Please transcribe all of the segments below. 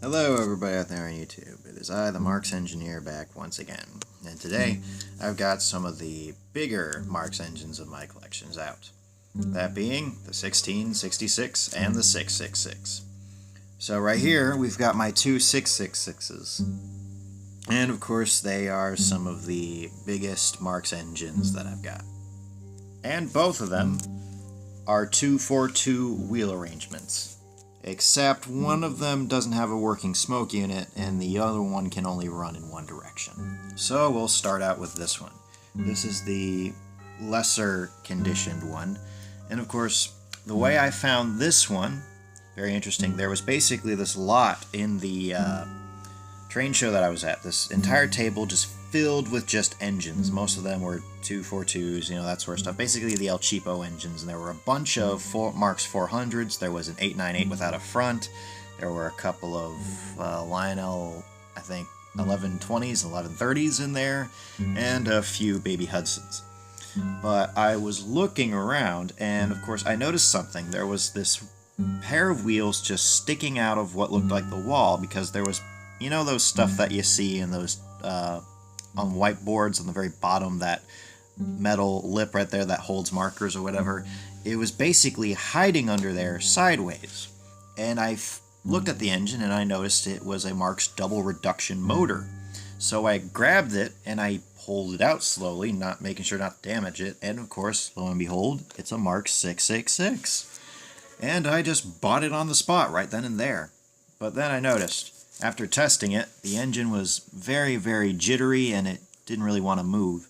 Hello everybody out there on YouTube. It is I, the Marx Engineer, back once again. And today, I've got some of the bigger Marx engines of my collections out. That being the 1666 and the 666. So right here, we've got my two 666s. And of course, they are some of the biggest Marx engines that I've got. And both of them are 242 wheel arrangements. Except one of them doesn't have a working smoke unit, and the other one can only run in one direction. So we'll start out with this one. This is the lesser conditioned one. And of course, the way I found this one, very interesting, there was basically this lot in the train show that I was at. This entire table just filled with just engines. Most of them were 242s, that sort of stuff. Basically the El Cheapo engines. And there were a bunch of Marx 400s. There was an 898 without a front. There were a couple of Lionel, I think, 1120s, 1130s in there, and a few Baby Hudsons. But I was looking around, and of course I noticed something. There was this pair of wheels just sticking out of what looked like the wall, because there was, those stuff that you see in those on whiteboards on the very bottom, that metal lip right there that holds markers or whatever. It was basically hiding under there sideways. And I looked at the engine and I noticed it was a Marx double reduction motor. So I grabbed it and I pulled it out slowly, not making sure not to damage it. And of course, lo and behold, it's a Marx 666. And I just bought it on the spot right then and there. But then I noticed, after testing it, the engine was very, very jittery and it didn't really want to move.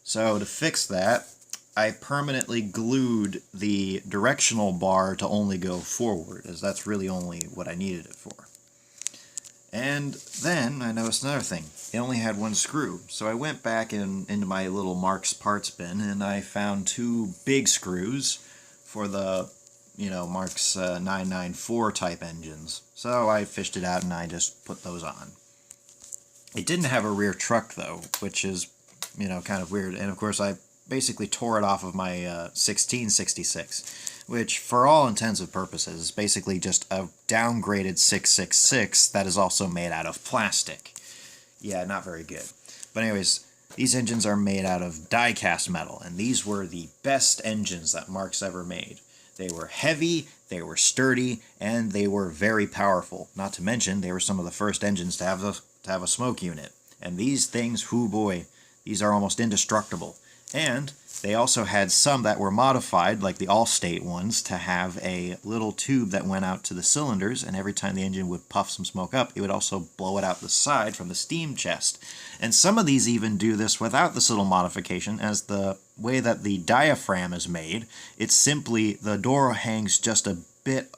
So to fix that, I permanently glued the directional bar to only go forward, as that's really only what I needed it for. And then I noticed another thing. It only had one screw. So I went back into my little Marx parts bin and I found two big screws for the Marx 994 type engines. So I fished it out and I just put those on. It didn't have a rear truck though, which is, kind of weird. And of course I basically tore it off of my 1666, which for all intents and purposes is basically just a downgraded 666 that is also made out of plastic. Yeah, not very good. But anyways, these engines are made out of die-cast metal, and these were the best engines that Marx ever made. They were heavy, they were sturdy, and they were very powerful. Not to mention, they were some of the first engines to have a smoke unit. And these things, whoo boy, these are almost indestructible. And they also had some that were modified, like the Allstate ones, to have a little tube that went out to the cylinders, and every time the engine would puff some smoke up, it would also blow it out the side from the steam chest. And some of these even do this without this little modification, as the way that the diaphragm is made, it's simply the door hangs just a bit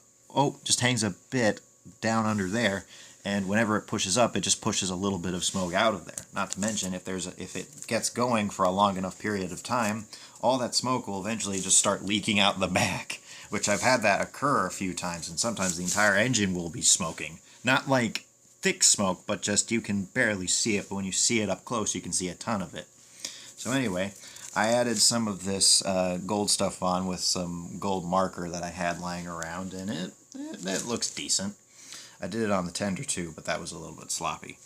down under there, and whenever it pushes up, it just pushes a little bit of smoke out of there. Not to mention, if it gets going for a long enough period of time, all that smoke will eventually just start leaking out the back, which I've had that occur a few times, and sometimes the entire engine will be smoking. Not like thick smoke, but just you can barely see it, but when you see it up close, you can see a ton of it. So anyway, I added some of this gold stuff on with some gold marker that I had lying around, and it looks decent. I did it on the tender too, but that was a little bit sloppy.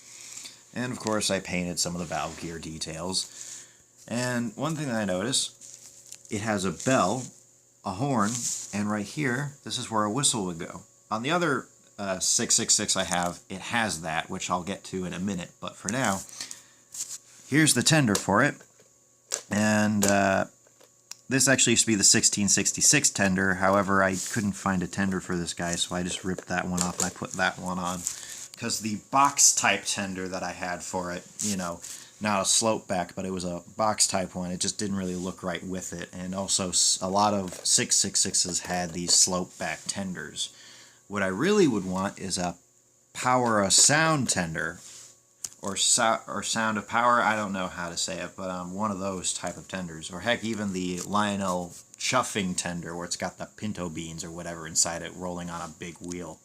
And of course I painted some of the valve gear details. And one thing that I noticed, it has a bell, a horn, and right here, this is where a whistle would go. On the other 666 I have, it has that, which I'll get to in a minute. But for now, here's the tender for it. And this actually used to be the 1666 tender. However, I couldn't find a tender for this guy, so I just ripped that one off and I put that one on. Because the box type tender that I had for it, not a slope back, but it was a box type one, it just didn't really look right with it. And also, a lot of 666s had these slope back tenders. What I really would want is a sound tender. Or sound of power, I don't know how to say it, but one of those type of tenders. Or heck, even the Lionel chuffing tender, where it's got the pinto beans or whatever inside it rolling on a big wheel.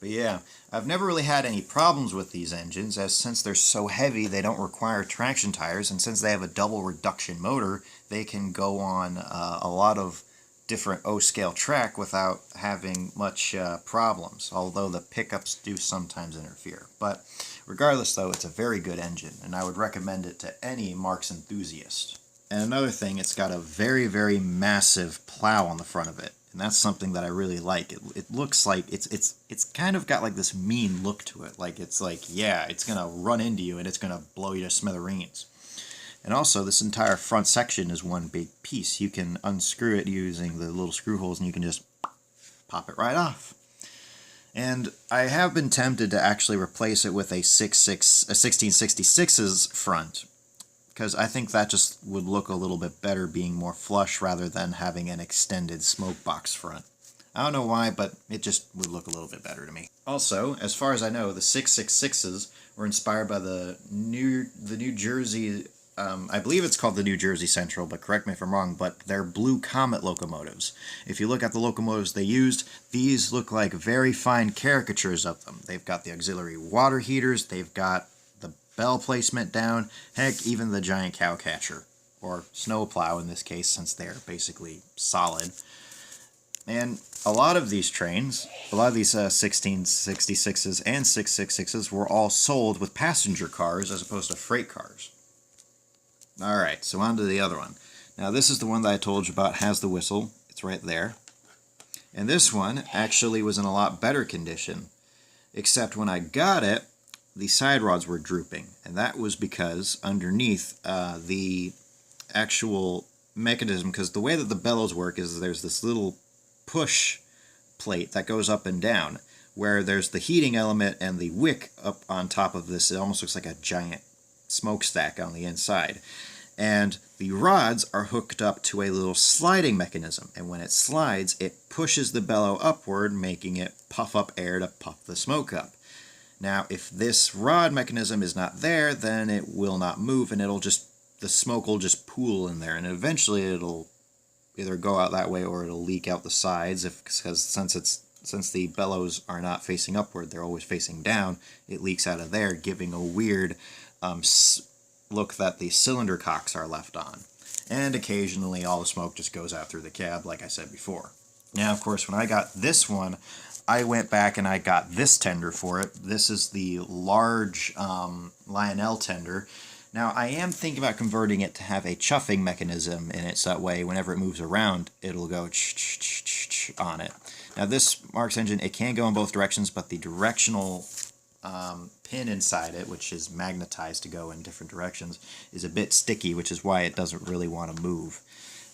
But yeah, I've never really had any problems with these engines, as since they're so heavy, they don't require traction tires, and since they have a double reduction motor, they can go on a lot of different O-scale track without having much problems, although the pickups do sometimes interfere. But regardless, though, it's a very good engine, and I would recommend it to any Marx enthusiast. And another thing, it's got a very, very massive plow on the front of it, and that's something that I really like. It looks like it's kind of got like this mean look to it. Like it's like, yeah, it's gonna run into you and it's gonna blow you to smithereens. And also, this entire front section is one big piece. You can unscrew it using the little screw holes, and you can just pop it right off. And I have been tempted to actually replace it with a 1666's front, because I think that just would look a little bit better being more flush rather than having an extended smoke box front. I don't know why, but it just would look a little bit better to me. Also, as far as I know, the 666s were inspired by the New Jersey, I believe it's called the New Jersey Central, but correct me if I'm wrong, but they're Blue Comet locomotives. If you look at the locomotives they used, these look like very fine caricatures of them. They've got the auxiliary water heaters, they've got the bell placement down, heck, even the giant cow catcher, or snow plow in this case, since they're basically solid. And a lot of these trains, a lot of these 1666s and 666s were all sold with passenger cars as opposed to freight cars. Alright, so on to the other one. Now this is the one that I told you about, has the whistle. It's right there. And this one actually was in a lot better condition. Except when I got it, the side rods were drooping. And that was because underneath the actual mechanism, because the way that the bellows work is there's this little push plate that goes up and down, where there's the heating element and the wick up on top of this. It almost looks like a giant smokestack on the inside. And the rods are hooked up to a little sliding mechanism, and when it slides, it pushes the bellow upward, making it puff up air to puff the smoke up. Now, if this rod mechanism is not there, then it will not move, and the smoke will just pool in there, and eventually it'll either go out that way or it'll leak out the sides, because since the bellows are not facing upward, they're always facing down, it leaks out of there, giving a weird look that the cylinder cocks are left on. And occasionally all the smoke just goes out through the cab, like I said before. Now, of course, when I got this one, I went back and I got this tender for it. This is the large Lionel tender. Now, I am thinking about converting it to have a chuffing mechanism in it, so that way whenever it moves around, it'll go ch-ch-ch-ch-ch on it. Now, this Marx engine, it can go in both directions, but the directional pin inside it, which is magnetized to go in different directions, is a bit sticky, which is why it doesn't really want to move.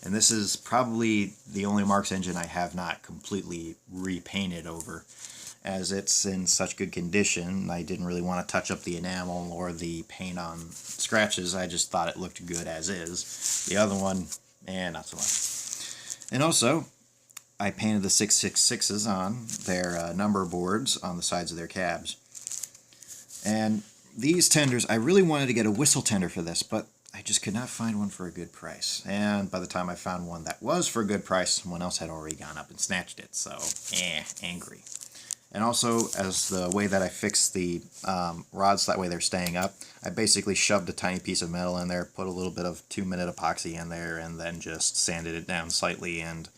And this is probably the only Marx engine I have not completely repainted over, as it's in such good condition. I didn't really want to touch up the enamel or the paint on scratches. I just thought it looked good as is. The other one, not so much. And also, I painted the 666s on their number boards on the sides of their cabs. And these tenders, I really wanted to get a whistle tender for this, but I just could not find one for a good price. And by the time I found one that was for a good price, someone else had already gone up and snatched it, so angry. And also, as the way that I fixed the rods, that way they're staying up, I basically shoved a tiny piece of metal in there, put a little bit of 2-minute epoxy in there, and then just sanded it down slightly, and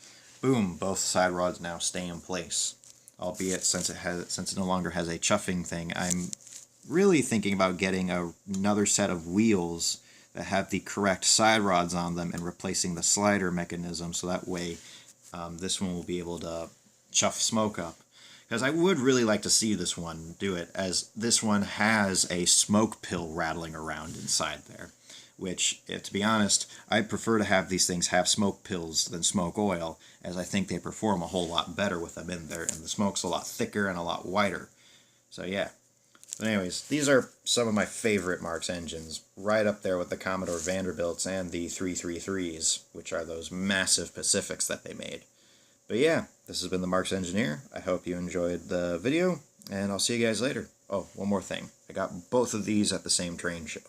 boom, both side rods now stay in place. Albeit, since it no longer has a chuffing thing, I'm really thinking about getting another set of wheels that have the correct side rods on them and replacing the slider mechanism, so that way this one will be able to chuff smoke up. Because I would really like to see this one do it, as this one has a smoke pill rattling around inside there, which, to be honest, I prefer to have these things have smoke pills than smoke oil, as I think they perform a whole lot better with them in there, and the smoke's a lot thicker and a lot whiter. So yeah. But anyways, these are some of my favorite Marx engines, right up there with the Commodore Vanderbilts and the 333s, which are those massive Pacifics that they made. But yeah, this has been the Marx Engineer. I hope you enjoyed the video, and I'll see you guys later. Oh, one more thing. I got both of these at the same train show.